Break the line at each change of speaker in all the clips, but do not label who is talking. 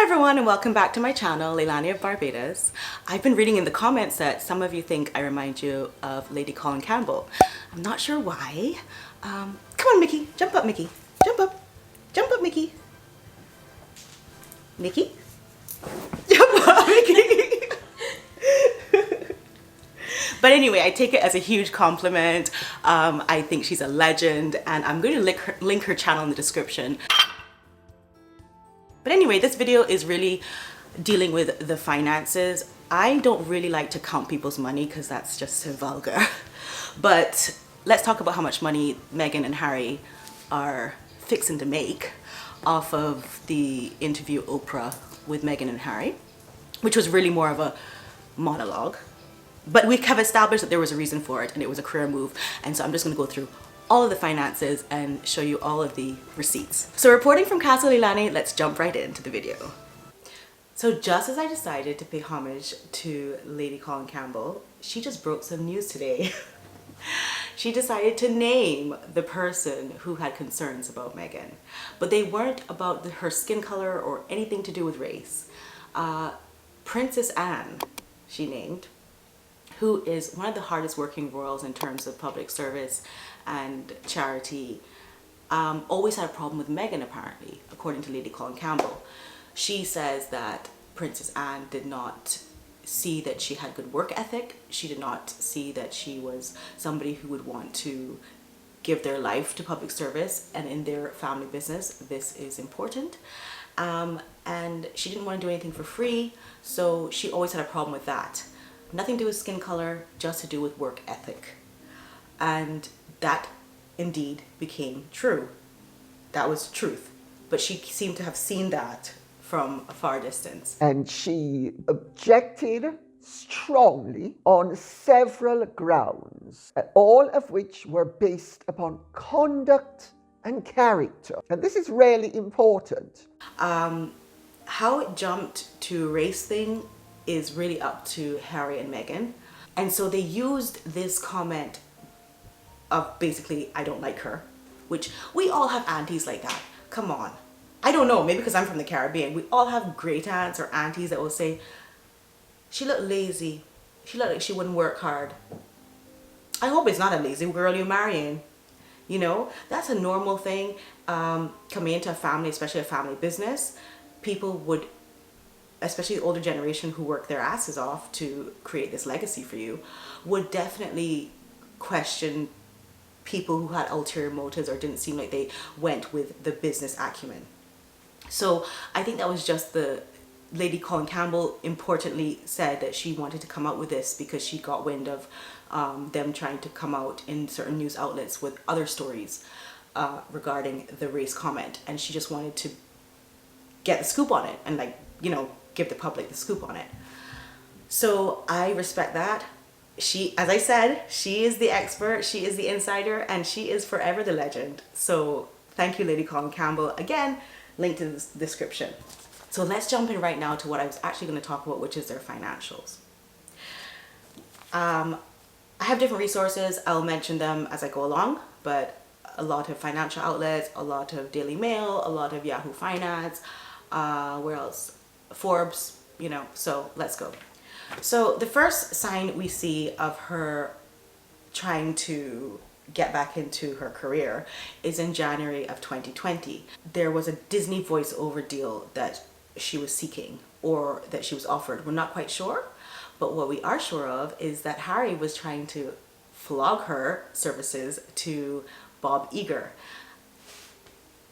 everyone, and welcome back to my channel, Leilani of Barbados. I've been reading in the comments that some of you think I remind you of Lady Colin Campbell. I'm not sure why. Come on, Mickey. Jump up, Mickey. Jump up. Jump up, Mickey. Mickey? Jump up, Mickey. But anyway, I take it as a huge compliment. I think she's a legend, and I'm going to link her channel in the description. But anyway, this video is really dealing with the finances. I don't really like to count people's money because that's just so vulgar. But let's talk about how much money Meghan and Harry are fixing to make off of the interview Oprah with Meghan and Harry, which was really more of a monologue. But we have established that there was a reason for it and it was a career move. And so I'm just going to go through all of the finances and show you all of the receipts. So reporting from Castle Leilani, let's jump right into the video. So just as I decided to pay homage to Lady Colin Campbell, she just broke some news today. She decided to name the person who had concerns about Meghan, but they weren't about her skin color or anything to do with race. Princess Anne, she named, who is one of the hardest working royals in terms of public service and charity, always had a problem with Meghan apparently, according to Lady Colin Campbell. She says that Princess Anne did not see that she had good work ethic. She did not see that she was somebody who would want to give their life to public service, and in their family business, this is important. And she didn't want to do anything for free, so she always had a problem with that. Nothing to do with skin color, just to do with work ethic. And that indeed became true. That was truth. But she seemed to have seen that from a far distance.
And she objected strongly on several grounds, all of which were based upon conduct and character. And this is really important.
How it jumped to race thing is really up to Harry and Meghan. And so they used this comment of basically, I don't like her, which we all have aunties like that. Come on. I don't know, maybe because I'm from the Caribbean. We all have great aunts or aunties that will say, she looked lazy. She looked like she wouldn't work hard. I hope it's not a lazy girl you're marrying. You know, that's a normal thing. Coming into a family, especially a family business, people would, especially the older generation who work their asses off to create this legacy for you, would definitely question people who had ulterior motives or didn't seem like they went with the business acumen. So I think that was just the Lady Colin Campbell importantly said that she wanted to come out with this because she got wind of them trying to come out in certain news outlets with other stories regarding the race comment, and she just wanted to get the scoop on it and, like, you know, give the public the scoop on it. So I respect that. She, as I said, she is the expert, she is the insider, and she is forever the legend. So thank you, Lady Colin Campbell. Again, linked in the description. So let's jump in right now to what I was actually going to talk about, which is their financials. I have different resources. I'll mention them as I go along, but a lot of financial outlets, a lot of Daily Mail, a lot of Yahoo Finance, where else? Forbes, you know, so let's go. So the first sign we see of her trying to get back into her career is in January of 2020. There was a Disney voiceover deal that she was seeking or that she was offered. We're not quite sure, but what we are sure of is that Harry was trying to flog her services to Bob Iger.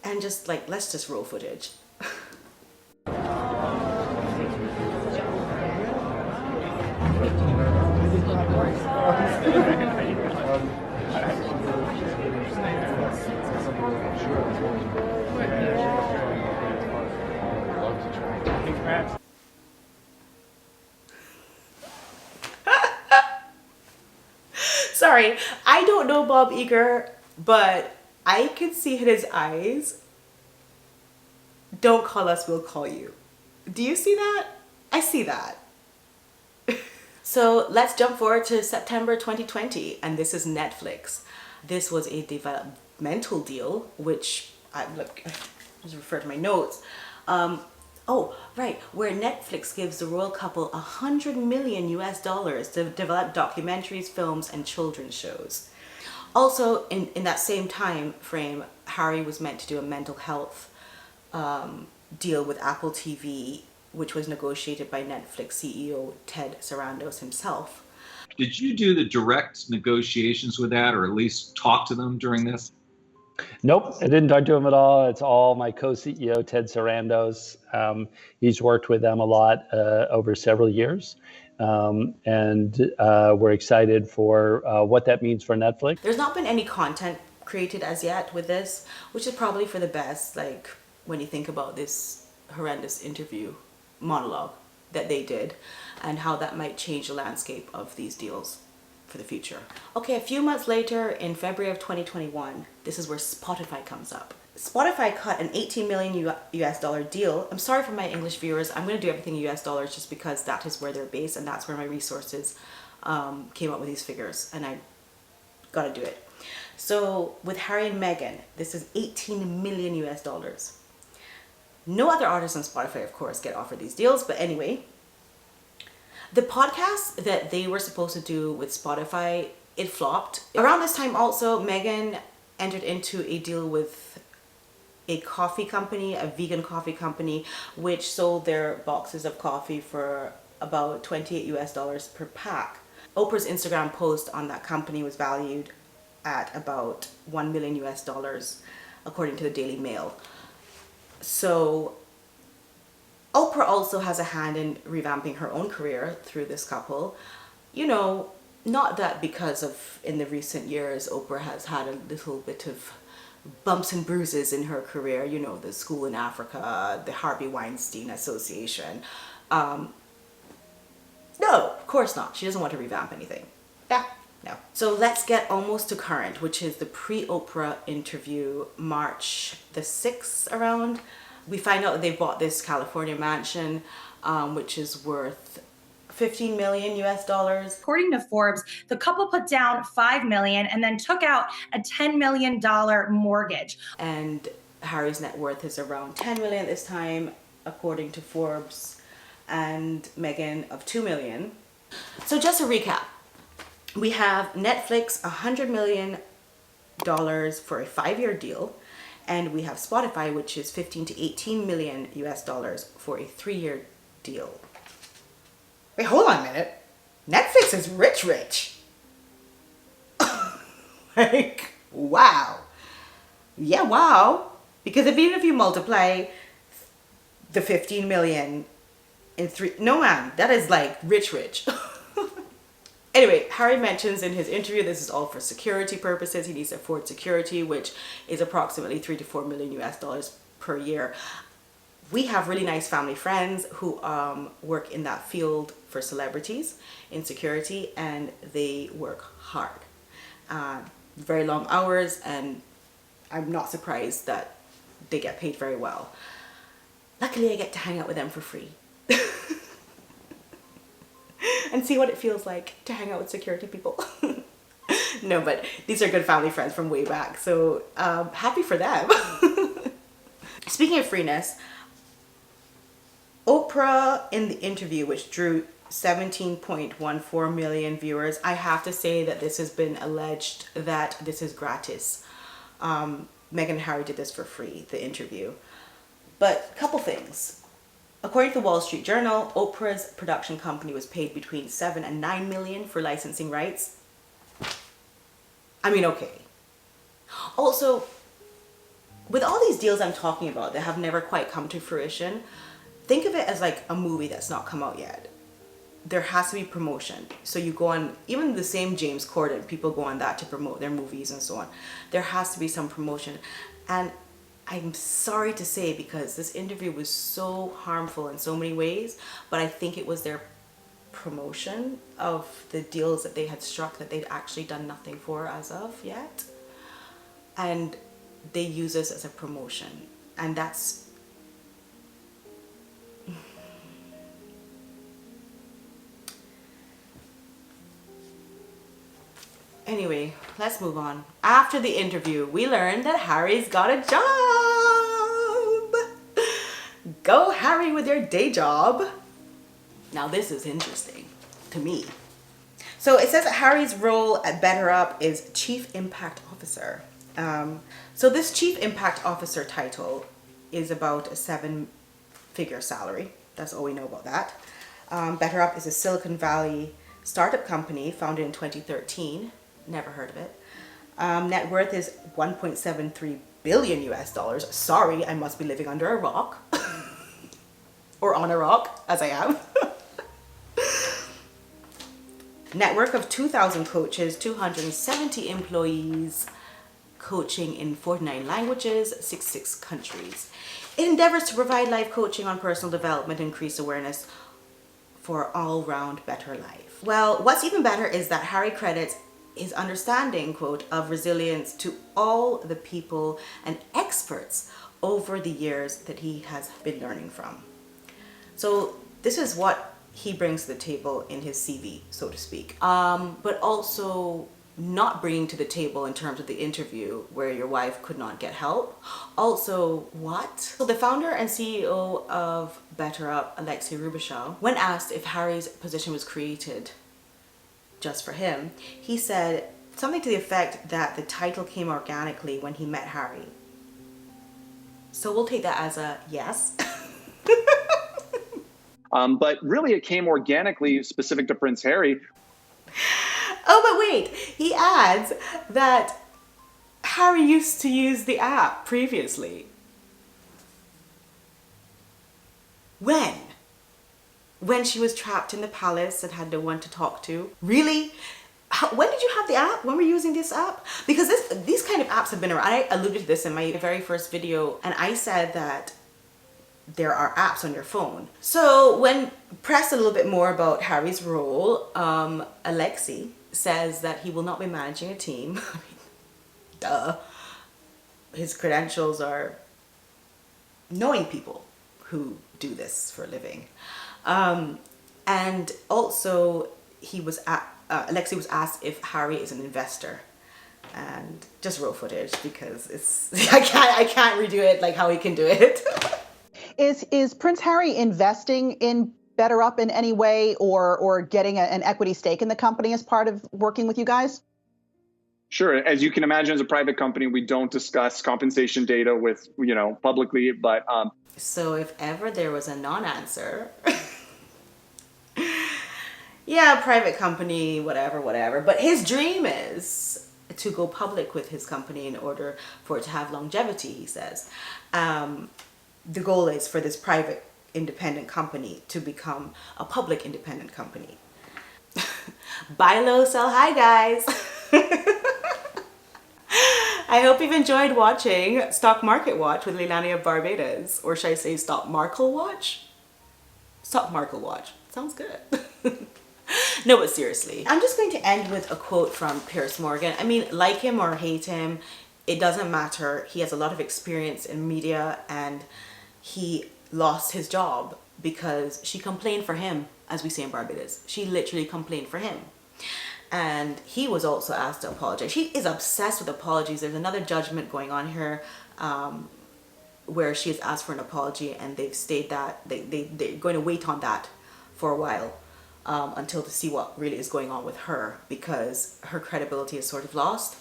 And just like, let's just roll footage. Sorry, I don't know Bob Iger, but I could see in his eyes, don't call us, we'll call you. Do you see that? I see that. So let's jump forward to September 2020, and this is Netflix. This was a developmental deal, which I just refer to my notes. Oh, right, where Netflix gives the royal couple 100 million US dollars to develop documentaries, films, and children's shows. Also, in that same time frame, Harry was meant to do a mental health deal with Apple TV, which was negotiated by Netflix CEO Ted Sarandos himself.
Did you do the direct negotiations with that, or at least talk to them during this?
Nope, I didn't talk to him at all. It's all my co-CEO, Ted Sarandos. He's worked with them a lot over several years. And we're excited for what that means for Netflix.
There's not been any content created as yet with this, which is probably for the best, like when you think about this horrendous interview monologue that they did and how that might change the landscape of these deals for the future. Okay, a few months later, in February of 2021, this is where Spotify comes up. Spotify cut an 18 million US dollar deal. I'm sorry for my English viewers. I'm going to do everything US dollars just because that is where they're based and that's where my resources came up with these figures, and I got to do it. So with Harry and Meghan, this is 18 million US dollars. No other artists on Spotify, of course, get offered these deals, but anyway, the podcast that they were supposed to do with Spotify, it flopped. Around this time also, Meghan entered into a deal with a coffee company, a vegan coffee company, which sold their boxes of coffee for about 28 US dollars per pack. Oprah's Instagram post on that company was valued at about 1 million US dollars, according to the Daily Mail. So Oprah also has a hand in revamping her own career through this couple. You know, not that because of in the recent years Oprah has had a little bit of bumps and bruises in her career, you know, the school in Africa, the Harvey Weinstein Association. No, of course not. She doesn't want to revamp anything. Yeah, no. So let's get almost to current, which is the pre-Oprah interview, March the 6th around. We find out that they bought this California mansion, which is worth 15 million US dollars.
According to Forbes, the couple put down 5 million and then took out a $10 million mortgage.
And Harry's net worth is around 10 million at this time, according to Forbes, and Meghan of 2 million. So just to recap, we have Netflix $100 million for a 5-year deal, and we have Spotify, which is 15 to 18 million US dollars for a 3-year deal. Wait, hold on a minute. Netflix is rich. Like, wow. Yeah, wow. Because even if you multiply the 15 million in 3, no man, that is like rich. Anyway, Harry mentions in his interview this is all for security purposes. He needs to afford security, which is approximately 3 to 4 million US dollars per year. We have really nice family friends who work in that field for celebrities in security, and they work hard. Very long hours, and I'm not surprised that they get paid very well. Luckily, I get to hang out with them for free. And see what it feels like to hang out with security people. No, but these are good family friends from way back, so happy for them. Speaking of freeness, Oprah in the interview, which drew 17.14 million viewers, I have to say that this has been alleged that this is gratis. Meghan and Harry did this for free, the interview. But a couple things. According to the Wall Street Journal, Oprah's production company was paid between 7 and 9 million for licensing rights. I mean, okay. Also, with all these deals I'm talking about that have never quite come to fruition, think of it as like a movie that's not come out yet. There has to be promotion. So you go on, even the same James Corden, people go on that to promote their movies and so on. There has to be some promotion. And I'm sorry to say, because this interview was so harmful in so many ways, but I think it was their promotion of the deals that they had struck that they'd actually done nothing for as of yet. And they use this as a promotion. And that's... Anyway, let's move on. After the interview, we learned that Harry's got a job. Go Harry with your day job. Now this is interesting to me. So it says that Harry's role at BetterUp is Chief Impact Officer. So this Chief Impact Officer title is about a 7-figure salary. That's all we know about that. BetterUp is a Silicon Valley startup company founded in 2013. Never heard of it. Net worth is 1.73 billion US dollars. Sorry, I must be living under a rock. Or on a rock, as I am. Network of 2,000 coaches, 270 employees, coaching in 49 languages, 66 countries. It endeavors to provide life coaching on personal development, increase awareness for all-round better life. Well, what's even better is that Harry credits his understanding, quote, of resilience to all the people and experts over the years that he has been learning from. So this is what he brings to the table in his CV, so to speak. But also not bringing to the table in terms of the interview where your wife could not get help. Also, what? So the founder and CEO of BetterUp, Alexei Rubashov, when asked if Harry's position was created just for him, he said something to the effect that the title came organically when he met Harry. So we'll take that as a yes.
But really it came organically specific to Prince Harry.
Oh, but wait, he adds that Harry used to use the app previously. When? When she was trapped in the palace and had no one to talk to? Really? When did you have the app? When were you using this app? Because these kind of apps have been around. I alluded to this in my very first video, and I said that there are apps on your phone. So when pressed a little bit more about Harry's role, Alexei says that he will not be managing a team. I mean, duh. His credentials are knowing people who do this for a living. And also Alexei was asked if Harry is an investor, and just raw footage because it's I can't redo it like how he can do it.
Is Prince Harry investing in BetterUp in any way, or getting an equity stake in the company as part of working with you guys?
Sure. As you can imagine, as a private company, we don't discuss compensation data with, publicly, but
so if ever there was a non-answer, yeah, private company, whatever. But his dream is to go public with his company in order for it to have longevity, he says. The goal is for this private independent company to become a public independent company. Buy low, sell high, guys. I hope you've enjoyed watching Stock Market Watch with Leilani of Barbados. Or should I say Stock Markle Watch? Stock Markle Watch. Sounds good. No, but seriously. I'm just going to end with a quote from Piers Morgan. I mean, like him or hate him, it doesn't matter. He has a lot of experience in media, and he lost his job because she complained for him, as we say in Barbados. She literally complained for him. And he was also asked to apologize. She is obsessed with apologies. There's another judgment going on here where she has asked for an apology, and they've stated that they're going to wait on that for a while until to see what really is going on with her, because her credibility is sort of lost.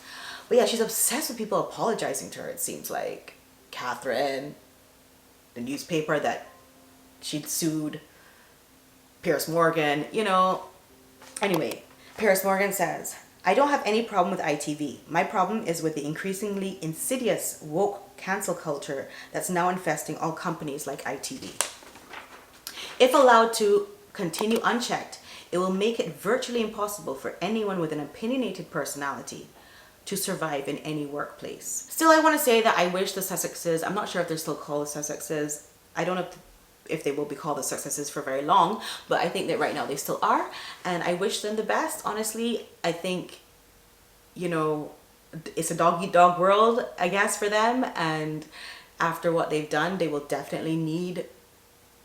But yeah, she's obsessed with people apologizing to her, it seems like. Catherine, the newspaper that she'd sued, Piers Morgan, Anyway, Piers Morgan says, I don't have any problem with ITV. My problem is with the increasingly insidious woke cancel culture that's now infesting all companies like ITV. If allowed to continue unchecked, it will make it virtually impossible for anyone with an opinionated personality to survive in any workplace. Still, I want to say that I wish the Sussexes, I'm not sure if they're still called the Sussexes. I don't know if they will be called the Sussexes for very long, but I think that right now they still are, and I wish them the best. Honestly, I think, it's a dog-eat-dog world, I guess, for them, and after what they've done, they will definitely need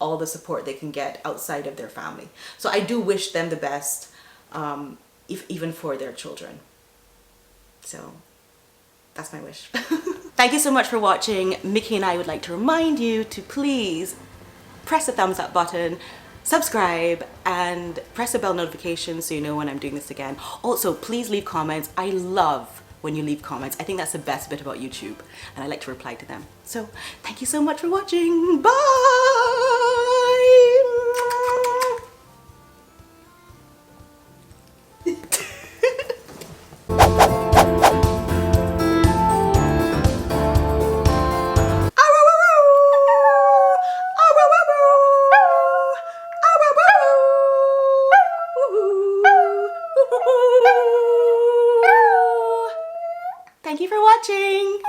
all the support they can get outside of their family. So I do wish them the best, even for their children. So that's my wish. Thank you so much for watching. Mickey and I would like to remind you to please press the thumbs up button, subscribe, and press the bell notification so you know when I'm doing this again. Also, please leave comments. I love when you leave comments. I think that's the best bit about YouTube, and I like to reply to them. So thank you so much for watching. Bye. Thank you for watching.